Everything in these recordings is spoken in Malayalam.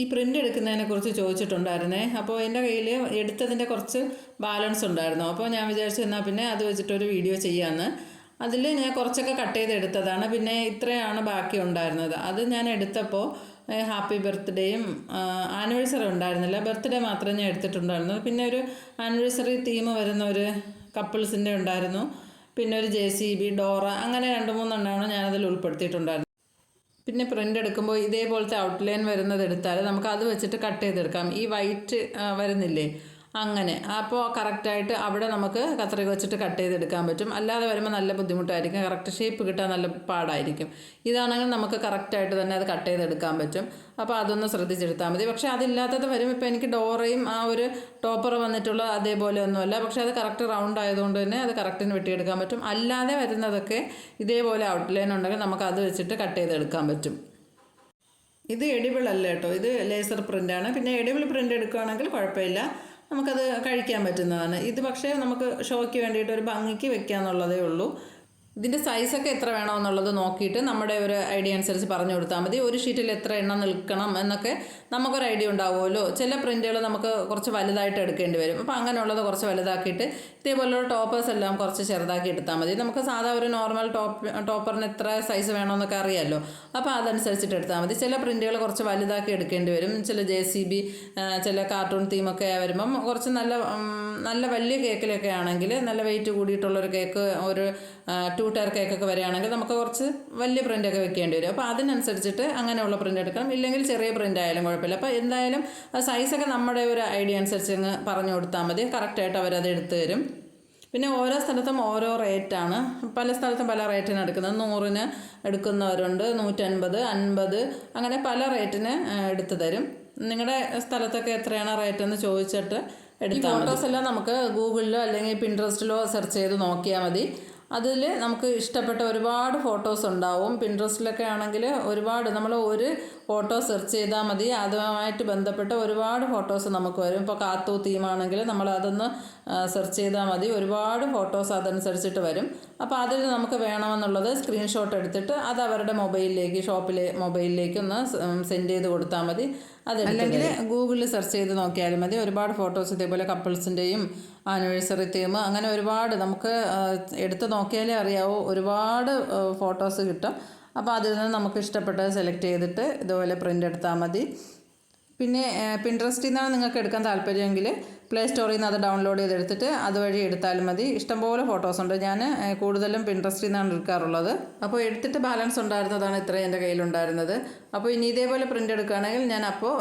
ഈ പ്രിൻ്റ് എടുക്കുന്നതിനെക്കുറിച്ച് ചോദിച്ചിട്ടുണ്ടായിരുന്നേ. അപ്പോൾ എൻ്റെ കയ്യിൽ എടുത്തതിൻ്റെ കുറച്ച് ബാലൻസ് ഉണ്ടായിരുന്നു. അപ്പോൾ ഞാൻ വിചാരിച്ചു എന്നാൽ പിന്നെ അത് വെച്ചിട്ടൊരു വീഡിയോ ചെയ്യാമെന്ന്. അതിൽ ഞാൻ കുറച്ചൊക്കെ കട്ട് ചെയ്തെടുത്തതാണ്. പിന്നെ ഇത്രയാണ് ബാക്കി ഉണ്ടായിരുന്നത്. അത് ഞാൻ എടുത്തപ്പോൾ ഹാപ്പി ബർത്ത്ഡേയും ആനിവേഴ്സറി ഉണ്ടായിരുന്നില്ല. ബർത്ത്ഡേ മാത്രമേ ഞാൻ എടുത്തിട്ടുണ്ടായിരുന്നു. പിന്നെ ഒരു ആനിവേഴ്സറി തീം വരുന്ന ഒരു കപ്പിൾസിൻ്റെ ഉണ്ടായിരുന്നു. പിന്നെ ഒരു JCB, ഡോറ, അങ്ങനെ 2-3 എണ്ണമാണ് ഞാനതിൽ ഉൾപ്പെടുത്തിയിട്ടുണ്ടായിരുന്നു. പിന്നെ പ്രിൻ്റ് എടുക്കുമ്പോൾ ഇതേപോലത്തെ ഔട്ട്ലൈൻ വരുന്നത് എടുത്താൽ നമുക്ക് അത് വെച്ചിട്ട് കട്ട് ചെയ്തെടുക്കാം. ഈ വൈറ്റ് വരുന്നില്ലേ, അങ്ങനെ. അപ്പോൾ കറക്റ്റായിട്ട് അവിടെ നമുക്ക് കത്രിക വെച്ചിട്ട് കട്ട് ചെയ്തെടുക്കാൻ പറ്റും. അല്ലാതെ വരുമ്പോൾ നല്ല ബുദ്ധിമുട്ടായിരിക്കും, കറക്റ്റ് ഷേപ്പ് കിട്ടാൻ നല്ല പാടായിരിക്കും. ഇതാണെങ്കിൽ നമുക്ക് കറക്റ്റായിട്ട് തന്നെ അത് കട്ട് ചെയ്തെടുക്കാൻ പറ്റും. അപ്പോൾ അതൊന്ന് ശ്രദ്ധിച്ചെടുത്താൽ മതി. പക്ഷേ അതില്ലാത്തത് വരും. ഇപ്പോൾ എനിക്ക് ഡോറയും ആ ഒരു ടോപ്പർ വന്നിട്ടുള്ള അതേപോലെ ഒന്നുമല്ല. പക്ഷേ അത് കറക്റ്റ് റൗണ്ട് ആയതുകൊണ്ട് തന്നെ അത് കറക്റ്റിന് വെട്ടിയെടുക്കാൻ പറ്റും. അല്ലാതെ വരുന്നതൊക്കെ ഇതേപോലെ ഔട്ട്ലൈൻ ഉണ്ടെങ്കിൽ നമുക്ക് അത് വെച്ചിട്ട് കട്ട് ചെയ്തെടുക്കാൻ പറ്റും. ഇത് എഡിബിൾ അല്ല കേട്ടോ, ഇത് ലേസർ പ്രിൻ്റാണ്. പിന്നെ എഡിബിൾ പ്രിൻ്റ് എടുക്കുകയാണെങ്കിൽ കുഴപ്പമില്ല, നമുക്കത് കഴിക്കാൻ പറ്റുന്നതാണ്. ഇത് പക്ഷേ നമുക്ക് ഷോയ്ക്ക് വേണ്ടിയിട്ട് ഒരു ഭംഗിക്ക് വെക്കാമെന്നുള്ളതേ ഉള്ളൂ. ഇതിൻ്റെ സൈസൊക്കെ എത്ര വേണമെന്നുള്ളത് നോക്കിയിട്ട് നമ്മുടെ ഒരു ഐഡിയ അനുസരിച്ച് പറഞ്ഞു കൊടുത്താൽ മതി. ഒരു ഷീറ്റിൽ എത്ര എണ്ണം നിൽക്കണം എന്നൊക്കെ നമുക്കൊരു ഐഡിയ ഉണ്ടാവുമല്ലോ. ചില പ്രിൻ്റുകൾ നമുക്ക് കുറച്ച് വലുതായിട്ട് എടുക്കേണ്ടി വരും. അപ്പോൾ അങ്ങനെയുള്ളത് കുറച്ച് വലുതാക്കിയിട്ട് ഇതേപോലുള്ള ടോപ്പേഴ്സ് എല്ലാം കുറച്ച് ചെറുതാക്കി എടുത്താൽ മതി. നമുക്ക് സാധാ ഒരു നോർമൽ ടോപ്പറിന് എത്ര സൈസ് വേണമെന്നൊക്കെ അറിയാമല്ലോ. അപ്പോൾ അതനുസരിച്ചിട്ട് എടുത്താൽ മതി. ചില പ്രിൻ്റുകൾ കുറച്ച് വലുതാക്കി എടുക്കേണ്ടി വരും. ചില JCB, ചില കാർട്ടൂൺ തീമൊക്കെ വരുമ്പം കുറച്ച് നല്ല വലിയ കേക്കിലൊക്കെ ആണെങ്കിൽ, നല്ല വെയിറ്റ് കൂടിയിട്ടുള്ളൊരു കേക്ക്, ഒരു 2 ടയർ കേക്കൊക്കെ വരികയാണെങ്കിൽ നമുക്ക് കുറച്ച് വലിയ പ്രിൻ്റൊക്കെ വെക്കേണ്ടി വരും. അപ്പോൾ അതിനനുസരിച്ചിട്ട് അങ്ങനെയുള്ള പ്രിൻ്റ് എടുക്കണം. ഇല്ലെങ്കിൽ ചെറിയ പ്രിൻ്റ് ആയാലും കുഴപ്പമില്ല. അപ്പോൾ എന്തായാലും സൈസൊക്കെ നമ്മുടെ ഒരു ഐഡിയ അനുസരിച്ച് അങ്ങ് പറഞ്ഞു കൊടുത്താൽ മതി. കറക്റ്റായിട്ട് അവരത് എടുത്തു തരും. പിന്നെ ഓരോ സ്ഥലത്തും ഓരോ റേറ്റാണ്. പല സ്ഥലത്തും പല റേറ്റിന് എടുക്കുന്നത്. 100-ന് എടുക്കുന്നവരുണ്ട്, 150, 50, അങ്ങനെ പല റേറ്റിന് എടുത്തു തരും. നിങ്ങളുടെ സ്ഥലത്തൊക്കെ എത്രയാണ് റേറ്റ് എന്ന് ചോദിച്ചിട്ട് എടുത്താൽ മതി. ഫോട്ടോസ് എല്ലാം നമുക്ക് ഗൂഗിളിലോ അല്ലെങ്കിൽ പിൻട്രസ്റ്റിലോ സെർച്ച് ചെയ്ത് നോക്കിയാൽ മതി. അതിൽ നമുക്ക് ഇഷ്ടപ്പെട്ട ഒരുപാട് ഫോട്ടോസ് ഉണ്ടാവും. പിൻട്രസ്റ്റിലൊക്കെ ആണെങ്കിൽ ഒരുപാട്, നമ്മൾ ഒരു ഫോട്ടോ സെർച്ച് ചെയ്താൽ മതി, അതുമായിട്ട് ബന്ധപ്പെട്ട ഒരുപാട് ഫോട്ടോസ് നമുക്ക് വരും. ഇപ്പോൾ കാത്തു തീമാണെങ്കിൽ നമ്മൾ അതൊന്ന് സെർച്ച് ചെയ്താൽ മതി, ഒരുപാട് ഫോട്ടോസ് അതനുസരിച്ചിട്ട് വരും. അപ്പോൾ അതിൽ നമുക്ക് വേണമെന്നുള്ളത് സ്ക്രീൻഷോട്ട് എടുത്തിട്ട് അത് അവരുടെ മൊബൈലിലേക്ക്, ഷോപ്പിലെ മൊബൈലിലേക്ക് ഒന്ന് സെൻഡ് ചെയ്ത് കൊടുത്താൽ മതി. അല്ലെങ്കിൽ ഗൂഗിളിൽ സെർച്ച് ചെയ്ത് നോക്കിയാലും മതി. ഒരുപാട് ഫോട്ടോസ് ഇതേപോലെ കപ്പിൾസിൻ്റെയും ആനിവേഴ്സറി തീം, അങ്ങനെ ഒരുപാട് നമുക്ക് എടുത്ത് നോക്കിയാലേ അറിയാവൂ, ഒരുപാട് ഫോട്ടോസ് കിട്ടും. അപ്പോൾ അതിൽ നിന്ന് നമുക്ക് ഇഷ്ടപ്പെട്ടത് സെലക്ട് ചെയ്തിട്ട് ഇതുപോലെ പ്രിൻ്റ് എടുത്താൽ മതി. പിന്നെ പിൻട്രസ്റ്റിൽ നിന്നാണ് നിങ്ങൾക്ക് എടുക്കാൻ താല്പര്യമെങ്കിൽ പ്ലേ സ്റ്റോറിൽ നിന്ന് അത് ഡൗൺലോഡ് ചെയ്തെടുത്തിട്ട് അതുവഴി എടുത്താലും മതി. ഇഷ്ടംപോലെ ഫോട്ടോസ് ഉണ്ട്. ഞാൻ കൂടുതലും പിൻട്രസ്റ്റിൽ നിന്നാണ് എടുക്കാറുള്ളത്. അപ്പോൾ എടുത്തിട്ട് ബാലൻസ് ഉണ്ടായിരുന്നതാണ് ഇത്രയും എൻ്റെ കയ്യിലുണ്ടായിരുന്നത്. അപ്പോൾ ഇനി ഇതേപോലെ പ്രിൻ്റ് എടുക്കുകയാണെങ്കിൽ ഞാൻ അപ്പോൾ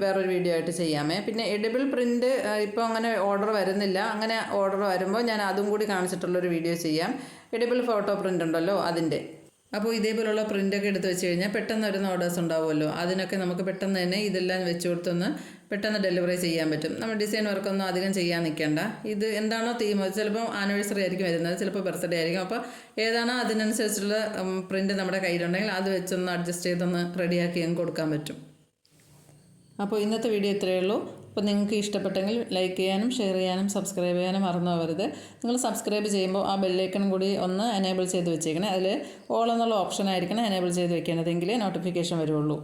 വേറൊരു വീഡിയോ ആയിട്ട് ചെയ്യാമേ. പിന്നെ എഡിബിൾ പ്രിൻ്റ് ഇപ്പോൾ അങ്ങനെ ഓർഡർ വരുന്നില്ല. അങ്ങനെ ഓർഡർ വരുമ്പോൾ ഞാൻ അതും കൂടി കാണിച്ചിട്ടുള്ളൊരു വീഡിയോ ചെയ്യാം. എഡിബിൾ ഫോട്ടോ പ്രിൻ്റ് ഉണ്ടല്ലോ അതിൻ്റെ. അപ്പോൾ ഇതേപോലുള്ള പ്രിൻ്റൊക്കെ എടുത്ത് വെച്ച് കഴിഞ്ഞാൽ പെട്ടെന്ന് വരുന്ന ഓർഡേഴ്സ് ഉണ്ടാവുമല്ലോ, അതിനൊക്കെ നമുക്ക് പെട്ടെന്ന് തന്നെ ഇതെല്ലാം വെച്ച് കൊടുത്തൊന്ന് പെട്ടെന്ന് ഡെലിവറി ചെയ്യാൻ പറ്റും. നമ്മൾ ഡിസൈൻ വർക്കൊന്നും അധികം ചെയ്യാൻ നിൽക്കേണ്ട. ഇത് എന്താണോ തീം, ചിലപ്പോൾ ആനിവേഴ്സറി ആയിരിക്കും വരുന്നത്, ചിലപ്പോൾ ബർത്ത്ഡേ ആയിരിക്കും. അപ്പോൾ ഏതാണോ അതിനനുസരിച്ചുള്ള പ്രിൻ്റ് നമ്മുടെ കയ്യിലുണ്ടെങ്കിൽ അത് വെച്ചൊന്ന് അഡ്ജസ്റ്റ് ചെയ്തൊന്ന് റെഡിയാക്കി അങ്ങ് കൊടുക്കാൻ പറ്റും. അപ്പോൾ ഇന്നത്തെ വീഡിയോ ഇത്രയേ ഉള്ളൂ. അപ്പോൾ നിങ്ങൾക്ക് ഇഷ്ടപ്പെട്ടെങ്കിൽ ലൈക്ക് ചെയ്യാനും ഷെയർ ചെയ്യാനും സബ്സ്ക്രൈബ് ചെയ്യാനും മറന്നു പോകരുത്. നിങ്ങൾ സബ്സ്ക്രൈബ് ചെയ്യുമ്പോൾ ആ ബെല്ലൈക്കൺ കൂടി ഒന്ന് എനേബിൾ ചെയ്ത് വെച്ചേക്കണേ. അതിൽ ഓൾ എന്നുള്ള ഓപ്ഷൻ ആയിരിക്കണം എനേബിൾ ചെയ്ത് വെക്കേണ്ടതെങ്കിലേ നോട്ടിഫിക്കേഷൻ വരുള്ളൂ.